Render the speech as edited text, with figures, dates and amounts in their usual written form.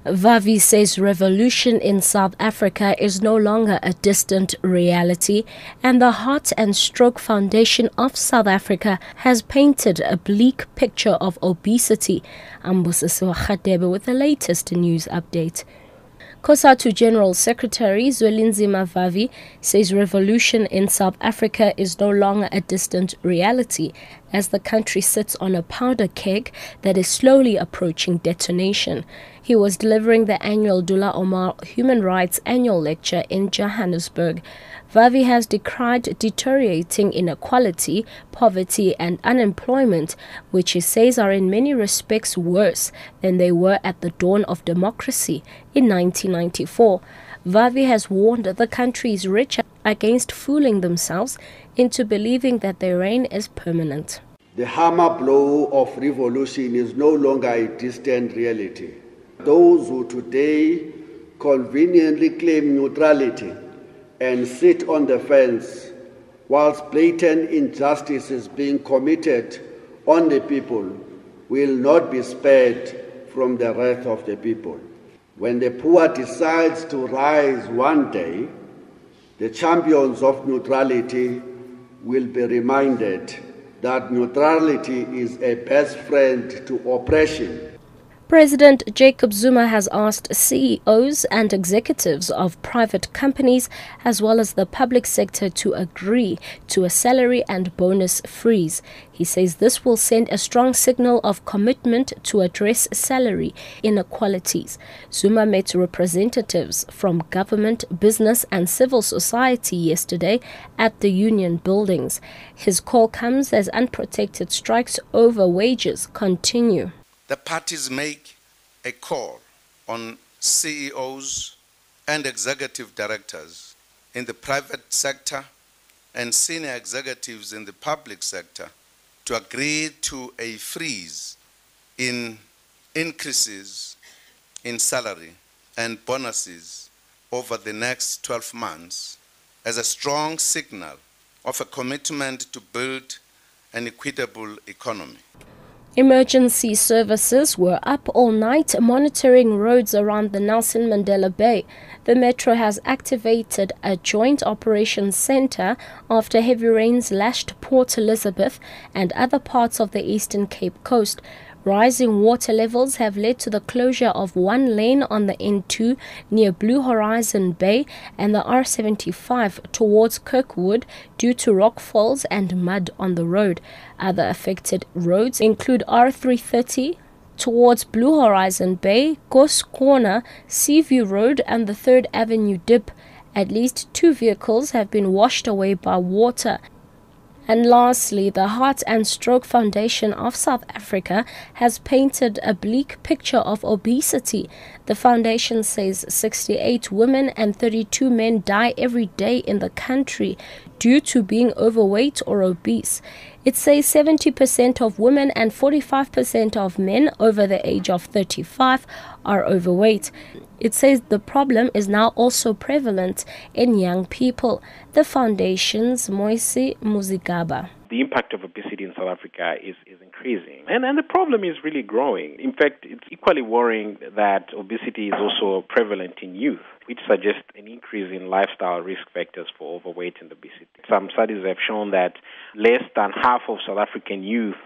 Vavi says revolution in South Africa is no longer a distant reality, and the Heart and Stroke Foundation of South Africa has painted a bleak picture of obesity. Ambusisiwa Khadebe with the latest news update. COSATU General Secretary Zwelinzima Vavi says revolution in South Africa is no longer a distant reality as the country sits on a powder keg that is slowly approaching detonation. He was delivering the annual Dula Omar Human Rights Annual Lecture in Johannesburg. Vavi has decried deteriorating inequality, poverty and unemployment, which he says are in many respects worse than they were at the dawn of democracy in 1994. Vavi has warned the country's rich against fooling themselves into believing that their reign is permanent. The hammer blow of revolution is no longer a distant reality. Those who today conveniently claim neutrality and sit on the fence whilst blatant injustice is being committed on the people will not be spared from the wrath of the people. When the poor decides to rise one day, the champions of neutrality will be reminded that neutrality is a best friend to oppression. President Jacob Zuma has asked CEOs and executives of private companies as well as the public sector to agree to a salary and bonus freeze. He says this will send a strong signal of commitment to address salary inequalities. Zuma met representatives from government, business and civil society yesterday at the union buildings. His call comes as unprotected strikes over wages continue. The parties make a call on CEOs and executive directors in the private sector and senior executives in the public sector to agree to a freeze in increases in salary and bonuses over the next 12 months as a strong signal of a commitment to build an equitable economy. Emergency services were up all night monitoring roads around the Nelson Mandela Bay. The Metro has activated a joint operations center after heavy rains lashed Port Elizabeth and other parts of the Eastern Cape Coast. Rising water levels have led to the closure of one lane on the N2 near Blue Horizon Bay and the R75 towards Kirkwood due to rockfalls and mud on the road. Other affected roads include R330 towards Blue Horizon Bay, Gos Corner, Seaview Road and the 3rd Avenue Dip. At least 2 vehicles have been washed away by water. And lastly, the Heart and Stroke Foundation of South Africa has painted a bleak picture of obesity. The foundation says 68 women and 32 men die every day in the country due to being overweight or obese. It says 70% of women and 45% of men over the age of 35 are overweight. It says the problem is now also prevalent in young people. The foundation's Moise Muzigaba. The impact of obesity in South Africa is increasing. And the problem is really growing. In fact, it's equally worrying that obesity is also prevalent in youth, which suggests an increase in lifestyle risk factors for overweight and obesity. Some studies have shown that less than half of South African youth